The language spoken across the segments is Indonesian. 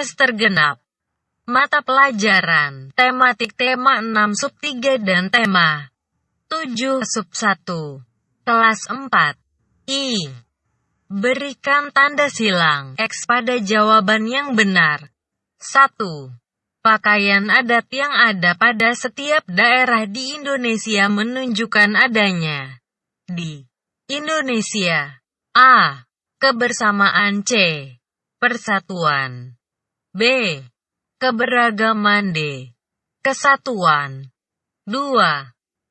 semester genap. Mata pelajaran, tematik tema 6 sub 3 dan tema 7 sub 1. Kelas 4. I. Berikan tanda silang X pada jawaban yang benar. 1. Pakaian adat yang ada pada setiap daerah di Indonesia menunjukkan adanya di Indonesia. A. Kebersamaan. C. Persatuan. B. Keberagaman. D. Kesatuan. 2.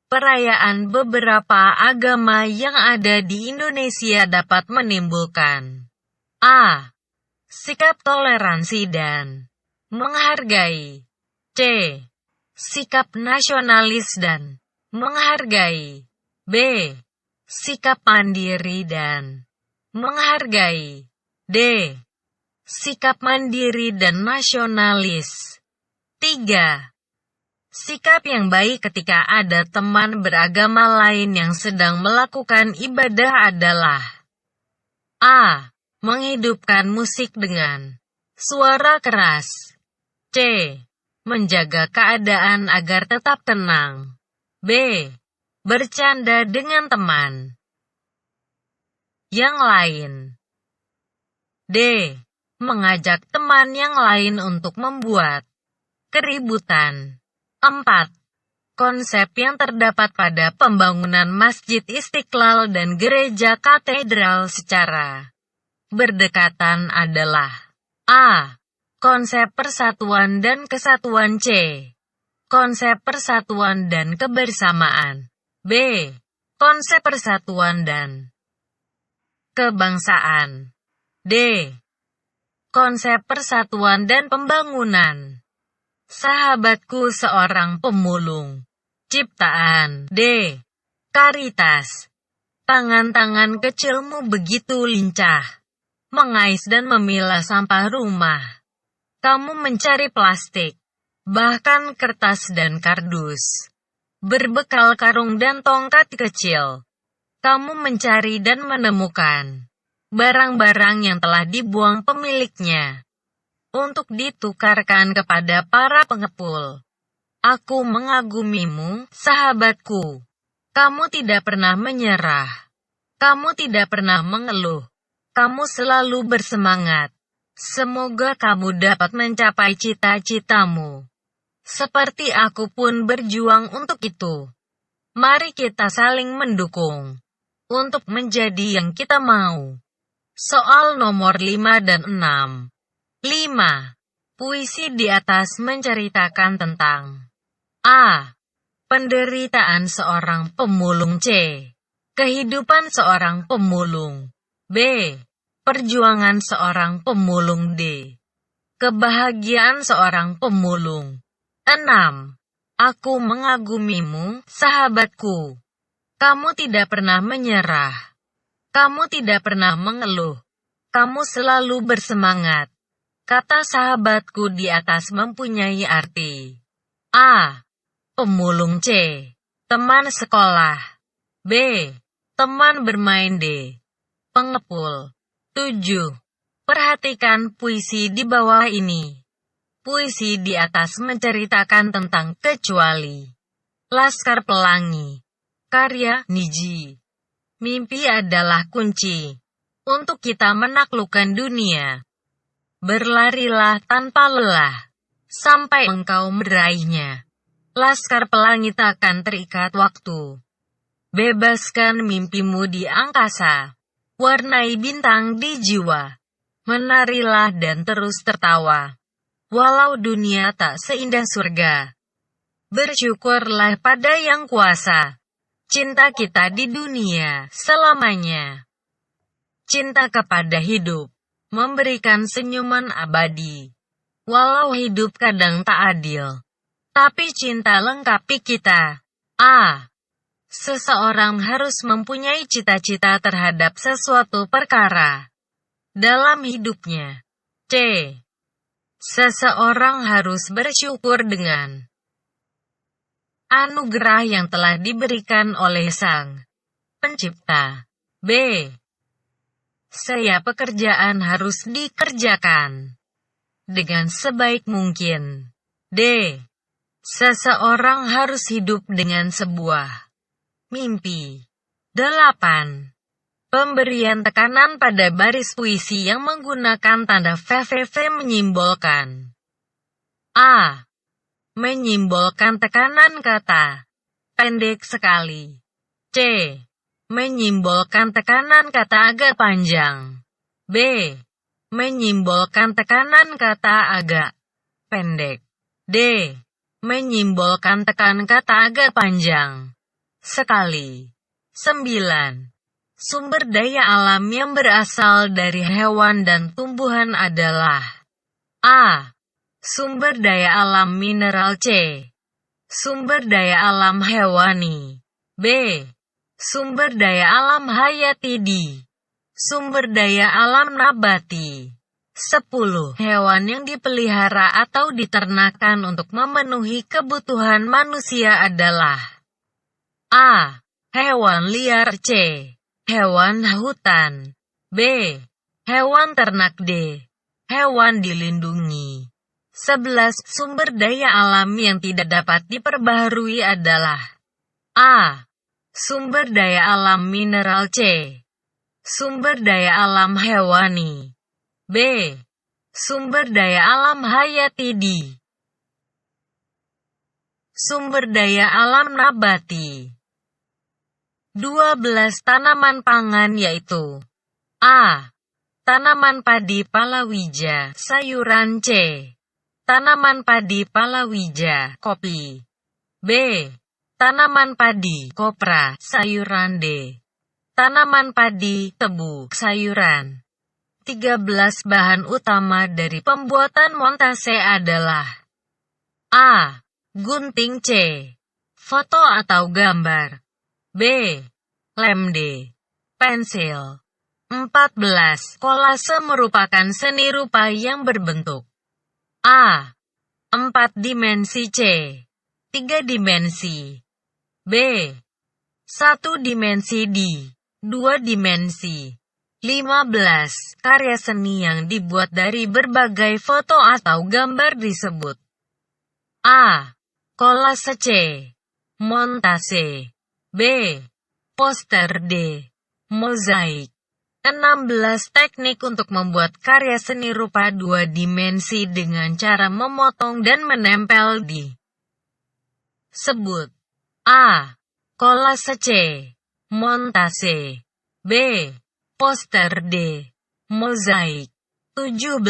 Perayaan beberapa agama yang ada di Indonesia dapat menimbulkan A. Sikap toleransi dan menghargai. C. Sikap nasionalis dan menghargai. B. Sikap mandiri dan menghargai. D. Sikap mandiri dan nasionalis. 3. Sikap yang baik ketika ada teman beragama lain yang sedang melakukan ibadah adalah A. Menghidupkan musik dengan suara keras. C. Menjaga keadaan agar tetap tenang. B. Bercanda dengan teman yang lain. D. Mengajak teman yang lain untuk membuat keributan. 4. Konsep yang terdapat pada pembangunan Masjid Istiqlal dan Gereja Katedral secara berdekatan adalah A. Konsep persatuan dan kesatuan. C. Konsep persatuan dan kebersamaan. B. Konsep persatuan dan kebangsaan. D. Konsep persatuan dan pembangunan. Sahabatku seorang pemulung. Ciptaan. D. Karitas. Tangan-tangan kecilmu begitu lincah mengais dan memilah sampah rumah. Kamu mencari plastik, bahkan kertas dan kardus. Berbekal karung dan tongkat kecil, kamu mencari dan menemukan barang-barang yang telah dibuang pemiliknya untuk ditukarkan kepada para pengepul. Aku mengagumimu, sahabatku. Kamu tidak pernah menyerah. Kamu tidak pernah mengeluh. Kamu selalu bersemangat. Semoga kamu dapat mencapai cita-citamu. Seperti aku pun berjuang untuk itu. Mari kita saling mendukung untuk menjadi yang kita mau. Soal nomor 5 dan 6. 5. Puisi di atas menceritakan tentang A. Penderitaan seorang pemulung. C. Kehidupan seorang pemulung. B. Perjuangan seorang pemulung. D. Kebahagiaan seorang pemulung. 6. Aku mengagumimu, sahabatku. Kamu tidak pernah menyerah. Kamu tidak pernah mengeluh. Kamu selalu bersemangat. Kata sahabatku di atas mempunyai arti A. Pemulung. C. Teman sekolah. B. Teman bermain. D. Pengepul. 7. Perhatikan puisi di bawah ini. Puisi di atas menceritakan tentang kecuali. Laskar Pelangi. Karya Niji. Mimpi adalah kunci untuk kita menaklukkan dunia. Berlarilah tanpa lelah sampai engkau meraihnya. Laskar Pelangi takkan terikat waktu. Bebaskan mimpimu di angkasa. Warnai bintang di jiwa. Menarilah dan terus tertawa. Walau dunia tak seindah surga. Bersyukurlah pada Yang Kuasa. Cinta kita di dunia selamanya. Cinta kepada hidup memberikan senyuman abadi. Walau hidup kadang tak adil, tapi cinta lengkapi kita. A. Seseorang harus mempunyai cita-cita terhadap sesuatu perkara dalam hidupnya. C. Seseorang harus bersyukur dengan anugerah yang telah diberikan oleh Sang Pencipta. B. Saya pekerjaan harus dikerjakan dengan sebaik mungkin. D. Seseorang harus hidup dengan sebuah mimpi. 8. Pemberian tekanan pada baris puisi yang menggunakan tanda VVV menyimbolkan A. Menyimbolkan tekanan kata pendek sekali. C. Menyimbolkan tekanan kata agak panjang. B. Menyimbolkan tekanan kata agak pendek. D. Menyimbolkan tekanan kata agak panjang sekali. 9. Sumber daya alam yang berasal dari hewan dan tumbuhan adalah A. Sumber daya alam mineral. C. Sumber daya alam hewani. B. Sumber daya alam hayati. D. Sumber daya alam nabati. 10. Hewan yang dipelihara atau diternakan untuk memenuhi kebutuhan manusia adalah A. Hewan liar. C. Hewan hutan. B. Hewan ternak. D. Hewan dilindungi. 11. Sumber daya alam yang tidak dapat diperbaharui adalah A. Sumber daya alam mineral. C. Sumber daya alam hewani. B. Sumber daya alam hayati. D. Sumber daya alam nabati. 12 tanaman pangan yaitu A. Tanaman padi palawija, sayuran. C. Tanaman padi palawija, kopi. B. Tanaman padi kopra, sayuran. D. Tanaman padi tebu, sayuran. 13 bahan utama dari pembuatan montase adalah A. Gunting. C. Foto atau gambar. B. Lem. D. Pensil. 14. Kolase merupakan seni rupa yang berbentuk A. 4 dimensi. C. 3 dimensi. B. 1 dimensi. D. 2 dimensi. 15. Karya seni yang dibuat dari berbagai foto atau gambar disebut A. Kolase. C. Montase. B. Poster. D. Mozaik. 16. Teknik untuk membuat karya seni rupa 2 dimensi dengan cara memotong dan menempel di sebut A. Kolase. C. Montase. B. Poster. D. Mozaik. 17.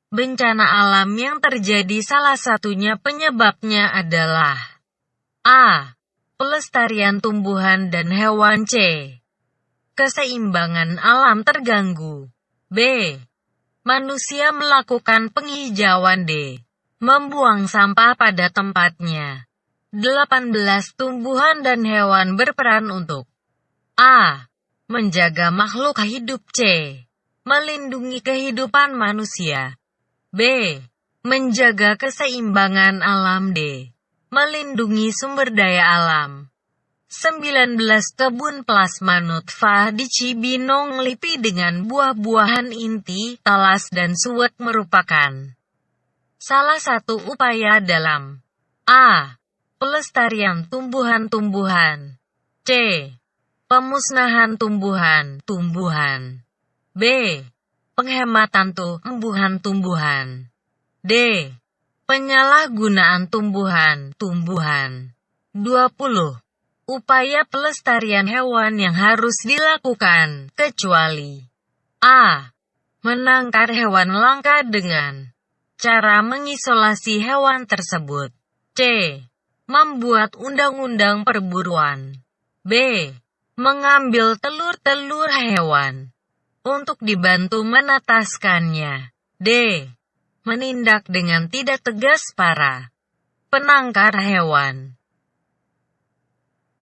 Bencana alam yang terjadi salah satunya penyebabnya adalah A. Pelestarian tumbuhan dan hewan. C. Keseimbangan alam terganggu. B. Manusia melakukan penghijauan. D. Membuang sampah pada tempatnya. 18. Tumbuhan dan hewan berperan untuk A. Menjaga makhluk hidup. C. Melindungi kehidupan manusia. B. Menjaga keseimbangan alam. D. Melindungi sumber daya alam. 19. Kebun plasma nutfah di Cibinong Lipi dengan buah-buahan inti, talas dan suwet merupakan salah satu upaya dalam A. Pelestarian tumbuhan-tumbuhan. C. Pemusnahan tumbuhan-tumbuhan. B. Penghematan tumbuhan-tumbuhan. D. Penyalahgunaan tumbuhan-tumbuhan. 20. Upaya pelestarian hewan yang harus dilakukan, kecuali A. Menangkar hewan langka dengan cara mengisolasi hewan tersebut. C. Membuat undang-undang perburuan. B. Mengambil telur-telur hewan untuk dibantu menetaskannya. D. Menindak dengan tidak tegas para penangkar hewan.